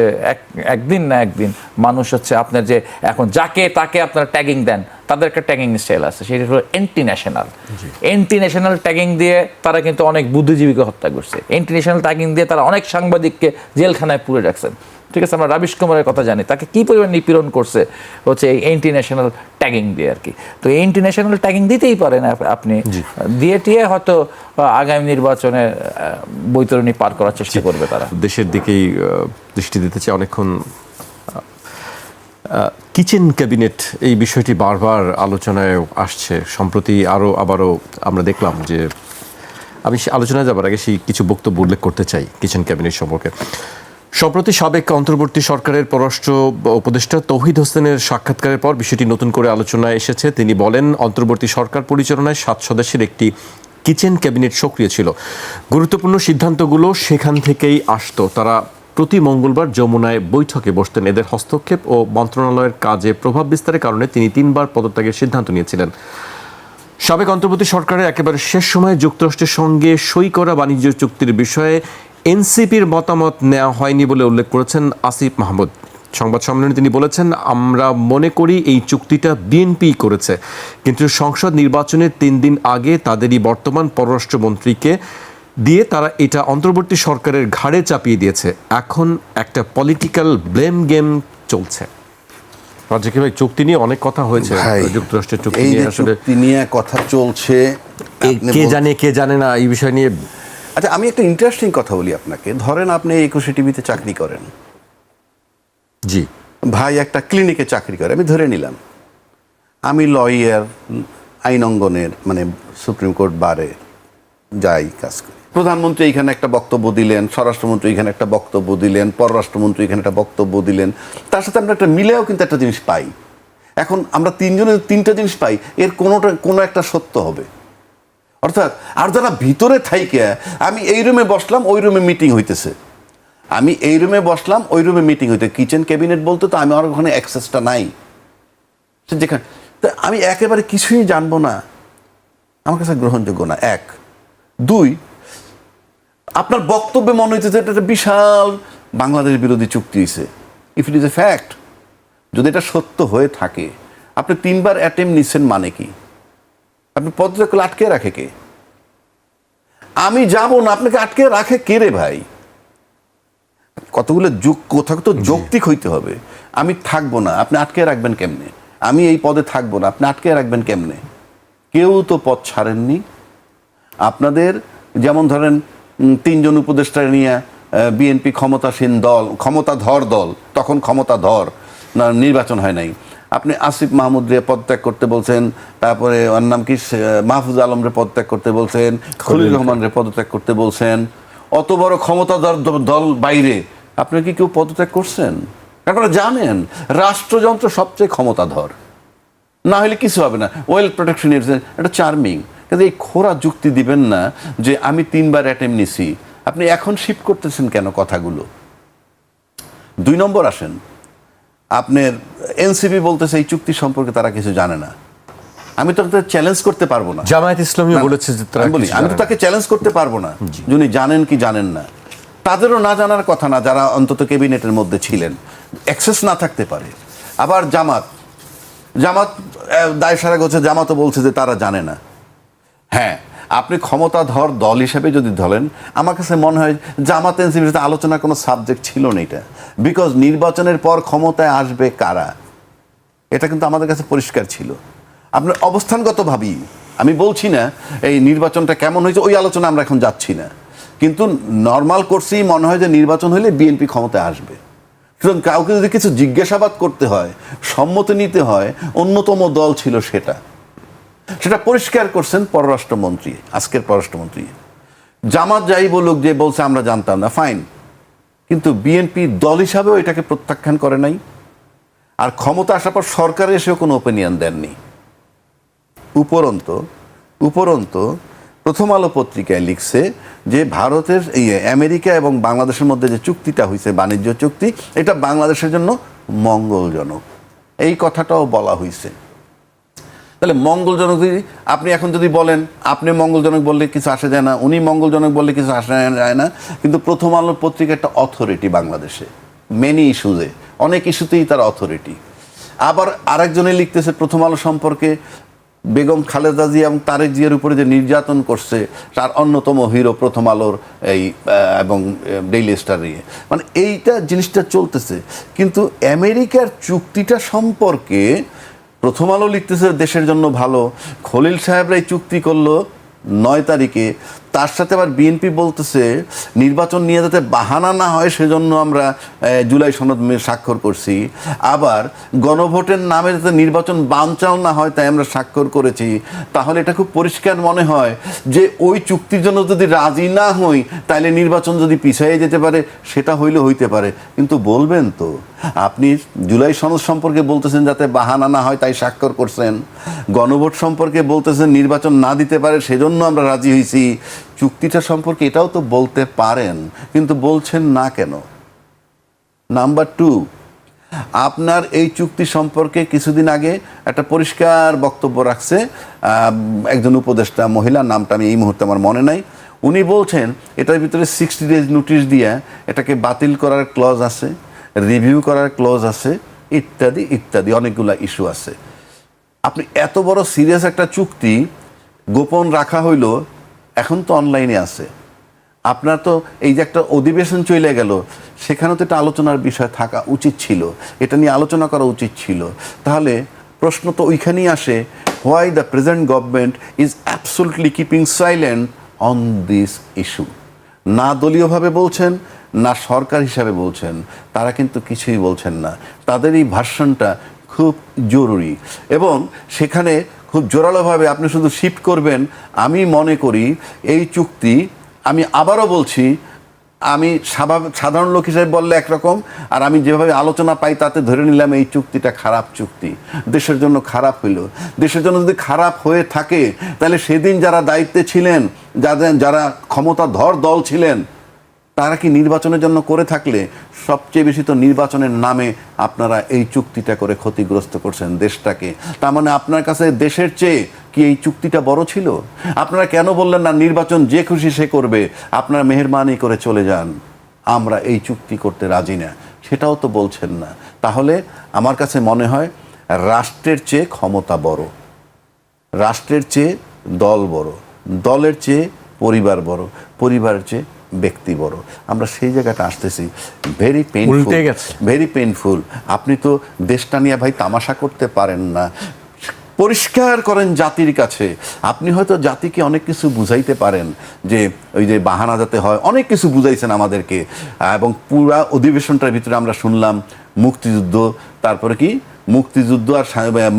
একদিন না একদিন মানুষ হচ্ছে আপনার যে এখন যাকে তাকে আপনারা ট্যাগিং দেন, তাদের একটা ট্যাগিং স্টাইল আছে, সেটা হলো এন্টি ন্যাশনাল ট্যাগিং দিয়ে তারা কিন্তু অনেক বুদ্ধিজীবীকে হত্যা করছে। এন্টি ন্যাশনাল ট্যাগিং দিয়ে তারা অনেক সাংবাদিককে জেলখানায় পুরে রাখছেন। ঠিক আছে, আমরা রাবিশ কুমারের কথা জানি, তাকে কি পরিমাণ নিপীড়ন করছে হচ্ছে এই এন্টি ন্যাশনাল ট্যাগিং দিয়ে আর কি। তো এই এন্টি ন্যাশনাল ট্যাগিং দিতেই পারেন আপনি, দিয়ে টিয়ে হয়তো আগামী নির্বাচনে বৈতরণী পার করার চেষ্টা করবে তারা। দেশের দিকেই দৃষ্টি দিতে চাই অনেকক্ষণ। কিচেন ক্যাবিনেট এই বিষয়টি বারবার আলোচনায় আসছে সম্প্রতি, আবারও আমরা দেখলাম যে, আমি আলোচনায় যাবার আগে সেই কিছু বক্তব্য উল্লেখ করতে চাই কিচেন ক্যাবিনেট সম্পর্কে। সম্প্রতি সাবেক অন্তর্বর্তী সরকারের পররাষ্ট্র উপদেষ্টা তৌহিদ হোসেনের সাক্ষাৎকারের পর বিষয়টি নতুন করে আলোচনায় এসেছে। তিনি বলেন, অন্তর্বর্তী সরকার পরিচালনায় 7 সদস্যের একটি কিচেন ক্যাবিনেট সক্রিয় ছিল, গুরুত্বপূর্ণ সিদ্ধান্তগুলো সেখান থেকেই আসতো। তারা প্রতি মঙ্গলবার যমুনায় বৈঠকে বসতেন। এদের হস্তক্ষেপ ও মন্ত্রণালয়ের কাজে প্রভাব বিস্তারের কারণে তিনি 3 বার পদত্যাগের সিদ্ধান্ত নিয়েছিলেন। সাবেক অন্তর্বর্তী সরকারের একেবারে শেষ সময়ে যুক্তরাষ্ট্রের সঙ্গে সই করা বাণিজ্য চুক্তির বিষয়ে এনসিপির মতামত নেওয়া হয়নি বলে উল্লেখ করেছেন আসিফ মাহমুদ। সংবাদ সম্মেলনে তিনি বলেছেন, আমরা মনে করি এই চুক্তিটা বিএনপি করেছে, কিন্তু সংসদ নির্বাচনের 3 দিন আগে তাদেরই বর্তমান পররাষ্ট্রমন্ত্রীকে দিয়ে তারা এটা অন্তর্বর্তী সরকারের ঘাড়ে চাপিয়ে দিয়েছে। এখন একটা পলিটিক্যাল ব্লেম গেম চলছে। রাজ্জাকি ভাই, চুক্তি নিয়ে অনেক কথা হয়েছে, যুক্তরাষ্ট্রের চুক্তি নিয়ে আসলে চুক্তি নিয়ে কথা চলছে, কে জানে না এই বিষয় নিয়ে। আচ্ছা, আমি একটা ইন্টারেস্টিং কথা বলি আপনাকে। ধরেন আপনি 21 টিভিতে চাকরি করেন, জি ভাই একটা ক্লিনিকে চাকরি করে, আমি ধরে নিলাম। আমি লয়ার, আইন অঙ্গনের, মানে সুপ্রিম কোর্ট বারে যাই কাজ করি। প্রধানমন্ত্রী এখানে একটা বক্তব্য দিলেন, স্বরাষ্ট্রমন্ত্রী এখানে একটা বক্তব্য দিলেন, পররাষ্ট্রমন্ত্রী এখানে একটা বক্তব্য দিলেন, তার সাথে আমরা একটা মিলেও কিন্তু একটা জিনিস পাই। এখন আমরা 3 জনে 3টা জিনিস পাই, এর কোনো একটা সত্য হবে। অর্থাৎ আর যারা ভিতরে থাইকে, আমি এই রুমে বসলাম, ওই রুমে মিটিং হইতেছে, আমি এই রুমে বসলাম, ওই রুমে মিটিং হইতে, কিচেন ক্যাবিনেট বলতে তো আমি আর ওখানে অ্যাক্সেসটা নাই, যেখানে আমি একেবারে কিছুই জানবো না, আমার কাছে গ্রহণযোগ্য না। 1, 2, আপনার বক্তব্যে মনে হইতেছে এটা একটা বিশাল বাংলাদেশ বিরোধী চুক্তি হয়েছে। If it is a fact, যদি এটা সত্য হয়ে থাকে, আপনি 3 বার অ্যাটেম্প নিচ্ছেন মানে কি? আপনি পদত্যাগ করলে আটকে রাখে কে? আমি যাব না, আপনাকে আটকে রাখে কে রে ভাই? কতগুলো কোথাও তো যৌক্তিক হইতে হবে। আমি থাকবো না, আপনি আটকে রাখবেন কেমনে? আমি এই পদে থাকবো না, আপনি আটকে রাখবেন কেমনে? কেউ তো পদ ছাড়েননি আপনাদের। যেমন ধরেন 3 জন উপদেষ্টা নিয়ে বিএনপি ক্ষমতাসীন দল, ক্ষমতাধর দল, তখন ক্ষমতাধর না, নির্বাচন হয় নাই। আপনি আসিফ মাহমুদরে পদত্যাগ করতে বলছেন, তারপরে ওর নাম কি মাহফুজ আলমরে পদত্যাগ করতে বলছেন, খলিল রহমানরে পদত্যাগ করতে বলছেন। অত বড় ক্ষমতাধর দল বাইরে আপনি কি কেউ পদত্যাগ করছেন? আপনারা জানেন রাষ্ট্রযন্ত্র সবচেয়ে ক্ষমতাধর, না হলে কিছু হবে না। ওয়েল প্রোটেকশন এটা চার্মিং, কিন্তু এই খোরা যুক্তি দিবেন না যে আমি 3 বার অ্যাটেম্প নিছি, আপনি এখন শিফট করতেছেন কেন কথাগুলো? 2 নম্বর আসেন, আপনার এনসিপি বলতেছে এই চুক্তি সম্পর্কে তারা কিছু জানে না। আমি তো চ্যালেঞ্জ করতে পারবো না। জামায়াত ইসলামী বলেছে যে তারা বলি, আমি তো তাকে চ্যালেঞ্জ করতে পারবো না যিনি জানেন কি জানেন না। তাদেরও না জানার কথা না, যারা অন্তত ক্যাবিনেটের মধ্যে ছিলেন, অ্যাক্সেস না থাকতে পারে। আবার জামাত দায় সারা করছে, জামাতও বলছে যে তারা জানে না। হ্যাঁ, আপনি ক্ষমতাধর দল হিসেবে যদি ধরেন, আমার কাছে মনে হয় জামাত এনসিপির সাথে আলোচনার কোনো সাবজেক্ট ছিল না এটা। বিকজ নির্বাচনের পর ক্ষমতায় আসবে কারা, এটা কিন্তু আমাদের কাছে পরিষ্কার ছিল। আপনার অবস্থানগতভাবেই, আমি বলছি না এই নির্বাচনটা কেমন হয়েছে ওই আলোচনা আমরা এখন যাচ্ছি না, কিন্তু নর্মাল কোর্সেই মনে হয় যে নির্বাচন হলে বিএনপি ক্ষমতায় আসবে। সুতরাং কাউকে যদি কিছু জিজ্ঞাসাবাদ করতে হয়, সম্মতি নিতে হয়, অন্যতম দল ছিল সেটা পরিষ্কার করছেন পররাষ্ট্রমন্ত্রী, আজকের পররাষ্ট্রমন্ত্রী। জামাত যাই বলুক, যে বলছে আমরা জানতাম না, ফাইন, কিন্তু বিএনপি দল হিসাবেও এটাকে প্রত্যাখ্যান করে নাই। আর ক্ষমতা আসার পর সরকারে এসেও কোনো ওপিনিয়ন দেননি। উপরন্ত প্রথম আলো পত্রিকায় লিখছে যে ভারতের এই আমেরিকা এবং বাংলাদেশের মধ্যে যে চুক্তিটা হয়েছে, বাণিজ্য চুক্তি, এটা বাংলাদেশের জন্য মঙ্গলজনক, এই কথাটাও বলা হয়েছে। তাহলে মঙ্গলজনক যদি আপনি এখন যদি বলেন, আপনি মঙ্গলজনক বললে কিছু আসে যায় না, উনি মঙ্গলজনক বললে কিছু আসে যায় না, কিন্তু প্রথম আলো পত্রিকা একটা অথরিটি বাংলাদেশে, মেনি ইস্যুজে, অনেক ইস্যুতেই তার অথরিটি। আবার আরেকজনে লিখতেছে প্রথম আলো সম্পর্কে বেগম খালেদা জিয়া এবং তারেক জিয়ার উপরে যে নির্যাতন করছে তার অন্যতম হিরো প্রথম আলোর এই এবং ডেইলি স্টার নিয়ে, মানে এইটা জিনিসটা চলতেছে। কিন্তু আমেরিকার চুক্তিটা সম্পর্কে প্রথম আলো লিখতেছে দেশের জন্য ভালো, খলিল সাহেবরাই চুক্তি করলো 9 তারিখে, তার সাথে আবার বিএনপি বলতেছে নির্বাচন নিয়ে যাতে বাহানা না হয় সেজন্য আমরা জুলাই সনদ স্বাক্ষর করছি, আবার গণভোটের নামে যাতে নির্বাচন বানচাল না হয় তাই আমরা স্বাক্ষর করেছি। তাহলে এটা খুব পরিষ্কার মনে হয় যে ওই চুক্তির জন্য যদি রাজি না হই তাহলে নির্বাচন যদি পিছিয়ে যেতে পারে, সেটা হইলে হইতে পারে। কিন্তু বলবেন তো, আপনি জুলাই সনদ সম্পর্কে বলতেছেন যাতে বাহানা না হয় তাই স্বাক্ষর করছেন, গণভোট সম্পর্কে বলতেছেন নির্বাচন না দিতে পারে সেজন্য আমরা রাজি হয়েছি, চুক্তিটা সম্পর্কে এটাও তো বলতে পারেন, কিন্তু বলছেন না কেন? নাম্বার 2, আপনার এই চুক্তি সম্পর্কে কিছুদিন আগে একটা পরিষ্কার বক্তব্য রাখছে একজন উপদেষ্টা মহিলা, নামটা আমি এই মুহূর্তে আমার মনে নাই। উনি বলছেন এটার ভিতরে 60 ডেজ নোটিশ দিয়ে এটাকে বাতিল করার ক্লজ আছে, রিভিউ করার ক্লজ আছে, ইত্যাদি ইত্যাদি অনেকগুলো ইস্যু আছে। আপনি এত বড় সিরিয়াস একটা চুক্তি গোপন রাখা হইলো, এখন তো অনলাইনে আছে। আপনার তো এই যে একটা অধিবেশন চলে গেল, সেখানেও তো একটা আলোচনার বিষয় থাকা উচিত ছিল, এটা নিয়ে আলোচনা করা উচিত ছিল। তাহলে প্রশ্ন তো ওইখানেই আসে, why the present government is absolutely keeping silent on this issue? না দলীয়ভাবে বলছেন, না সরকার হিসাবে বলছেন, তারা কিন্তু কিছুই বলছেন না। তাদের এই ভার্সনটা খুব জরুরি এবং সেখানে খুব জোরালোভাবে আপনি শুধু শিফট করবেন। আমি মনে করি এই চুক্তি, আমি আবারও বলছি, আমি সাধারণ লোক হিসেবে বললে একরকম, আর আমি যেভাবে আলোচনা পাই তাতে ধরে নিলাম এই চুক্তিটা খারাপ চুক্তি, দেশের জন্য খারাপ হইল। দেশের জন্য যদি খারাপ হয়ে থাকে তাহলে সেদিন যারা দায়িত্বে ছিলেন, যারা ক্ষমতাধর দল ছিলেন, তারা কি নির্বাচনের জন্য করে থাকলে? সবচেয়ে বেশি তো নির্বাচনের নামে আপনারা এই চুক্তিটা করে ক্ষতিগ্রস্ত করছেন দেশটাকে। তার মানে আপনার কাছে দেশের চেয়ে কি এই চুক্তিটা বড় ছিল? আপনারা কেন বললেন না নির্বাচন যে খুশি সে করবে, আপনারা মেহেরবানি করে চলে যান, আমরা এই চুক্তি করতে রাজি না? সেটাও তো বলছেন না। তাহলে আমার কাছে মনে হয় রাষ্ট্রের চেয়ে ক্ষমতা বড়, রাষ্ট্রের চেয়ে দল বড়, দলের চেয়ে পরিবার বড়, পরিবারের চেয়ে ব্যক্তি বড়। আমরা সেই জায়গাটা আসতেছি। Very painful, very painful. আপনি তো দেশটা নিয়ে ভাই তামাশা করতে পারেন না। পরিষ্কার করেন জাতির কাছে। আপনি হয়তো জাতিকে অনেক কিছু বুঝাইতে পারেন, যে ওই যে বাহানা যাতে হয়, অনেক কিছু বুঝাইছেন আমাদেরকে। এবং পুরা অধিবেশনটার ভিতরে আমরা শুনলাম মুক্তিযুদ্ধ, তারপরে কি মুক্তিযুদ্ধ আর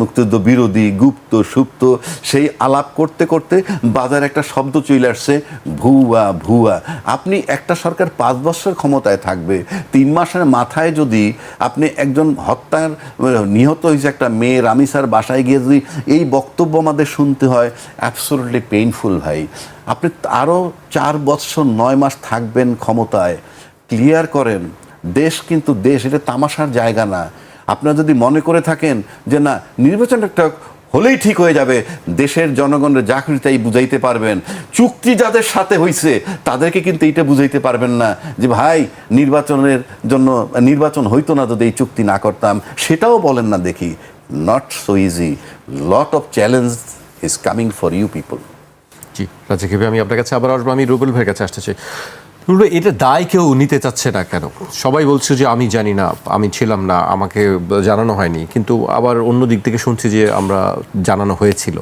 মুক্তিযুদ্ধ বিরোধী, গুপ্ত সুপ্ত, সেই আলাপ করতে করতে বাজারে একটা শব্দ চলে আসছে, ভুয়া ভুয়া। আপনি একটা সরকার 5 বছর ক্ষমতায় থাকবে, 3 মাসের মাথায় যদি আপনি একজন হত্যার নিহত হয়েছে একটা মেয়ে রামিসার বাসায় গিয়ে যদি এই বক্তব্য আমাদের শুনতে হয়, অ্যাবসোলুটলি পেইনফুল ভাই। আপনি আরও 4 বছর 9 মাস থাকবেন ক্ষমতায়, ক্লিয়ার করেন। দেশ কিন্তু দেশ, এটা তামাশার জায়গা না। আপনারা যদি মনে করে থাকেন যে না নির্বাচন একটা হলেই ঠিক হয়ে যাবে, দেশের জনগণের যা খুশি তাই বুঝাইতে পারবেন, চুক্তি যাদের সাথে হয়েছে তাদেরকে কিন্তু এইটা বুঝাইতে পারবেন না যে ভাই নির্বাচনের জন্য নির্বাচন হইতো না যদি এই চুক্তি না করতাম, সেটাও বলেন না। দেখি not so easy, lot of challenge is coming for you people. জি রাজাক ভাই, আমি আপনার কাছে আবার আসবো। আমি রুবেল ভাইয়ের কাছে আসতে চাই। রুবেল, এটা দায় কেউ নিতে চাচ্ছে না কেন? সবাই বলছে যে আমি জানি না, আমি ছিলাম না, আমাকে জানানো হয়নি, কিন্তু আবার অন্য দিক থেকে শুনছি যে আমরা জানানো হয়েছিল।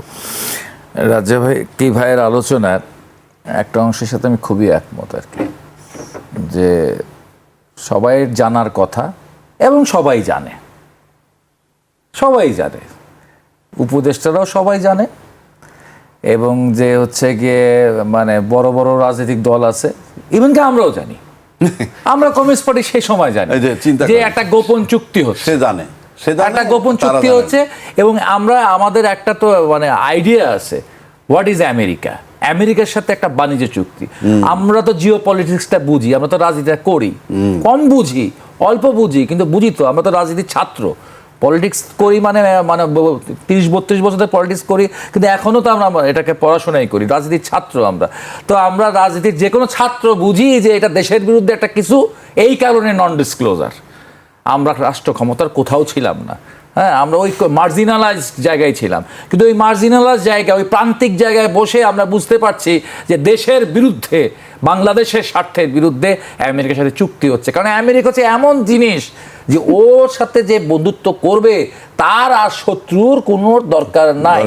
রাজা ভাই কি ভাইয়ের আলোচনার একটা অংশের সাথে আমি খুবই একমত আর কি, যে সবাই জানার কথা এবং সবাই জানে, সবাই জানে, উপদেষ্টারাও সবাই জানে, এবং যে হচ্ছে গিয়ে মানে বড় বড় রাজনৈতিক দল আছে, ইভেন কি আমরাও জানি, আমরা কমিউনিস্ট পার্টি সেই সময় জানি যে একটা গোপন চুক্তি হচ্ছে, সে জানে একটা গোপন চুক্তি হচ্ছে, এবং আমরা আমাদের একটা তো মানে আইডিয়া আছে হোয়াট ইজ আমেরিকা, আমেরিকার সাথে একটা বাণিজ্য চুক্তি। আমরা তো জিও পলিটিক্সটা বুঝি, আমরা তো রাজনীতিটা করি, কম বুঝি, অল্প বুঝি, কিন্তু বুঝি তো, আমরা তো রাজনীতির ছাত্র, পলিটিক্স করি মানে 30-32 বছর ধরে পলিটিক্স করি, কিন্তু এখনও তো আমরা এটাকে পড়াশোনাই করি, রাজনীতির ছাত্র আমরা। তো আমরা রাজনীতির যে কোনো ছাত্র বুঝি যে এটা দেশের বিরুদ্ধে একটা কিছু, এই কারণে নন ডিসক্লোজার। আমরা রাষ্ট্র ক্ষমতার কোথাও ছিলাম না, হ্যাঁ, আমরা ওই মার্জিনালাইজ জায়গায় ছিলাম, কিন্তু ওই মার্জিনালাইজ জায়গায়, ওই প্রান্তিক জায়গায় বসে আমরা বুঝতে পারছি যে দেশের বিরুদ্ধে, বাংলাদেশের স্বার্থের বিরুদ্ধে আমেরিকার সাথে চুক্তি হচ্ছে। কারণ আমেরিকা হচ্ছে এমন জিনিস যে ওর সাথে যে বন্ধুত্ব করবে তার আর শত্রুর কোনো দরকার নাই।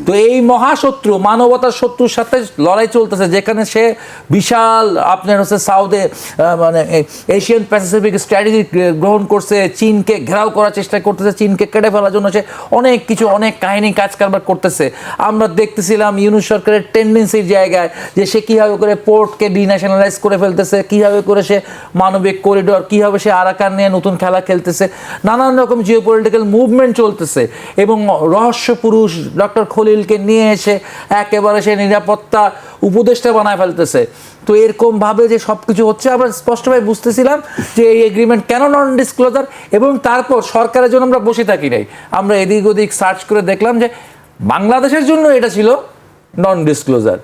তো এই মহাশত্রু, মানবতার শত্রুর সাথে লড়াই চলতেছে, যেখানে সে বিশাল আপনার হচ্ছে সাউথে এশিয়ান প্যাসিফিক স্ট্র্যাটেজি গ্রহণ করছে, চীনকে ঘেরাও করার চেষ্টা করতেছে, চীনকে কেটে ফেলার জন্য সে অনেক কিছু, অনেক কাহিনী কাজ কারবার করতেছে। আমরা দেখতেছিলাম ইউনুস সরকারের টেন্ডেন্সির জায়গায় যে সে কীভাবে করে পোর্টকে ডিন্যাশনালাইজ করে ফেলতেছে, কীভাবে করে সে মানবিক করিডোর, কীভাবে সে আরাকান নিয়ে নতুন খেলা খেলতেছে, নানান রকম জিওপলিটিক্যাল মুভমেন্ট চলতেছে। এবং রহস্য পুরুষ ডক্টর খলিলকে নিয়ে এসে একেবারে সে নিরাপত্তা উপদেষ্টা বানায় ফেলতেছে। তো এরকমভাবে যে সব কিছু হচ্ছে, আমরা স্পষ্টভাবে বুঝতেছিলাম যে এই এগ্রিমেন্ট কেন নন ডিসক্লোজার। এবং তারপর সরকারের জন্য আমরা বসে থাকি নাই, আমরা এদিক ওদিক সার্চ করে দেখলাম যে বাংলাদেশের জন্য এটা ছিল নন ডিসক্লোজার।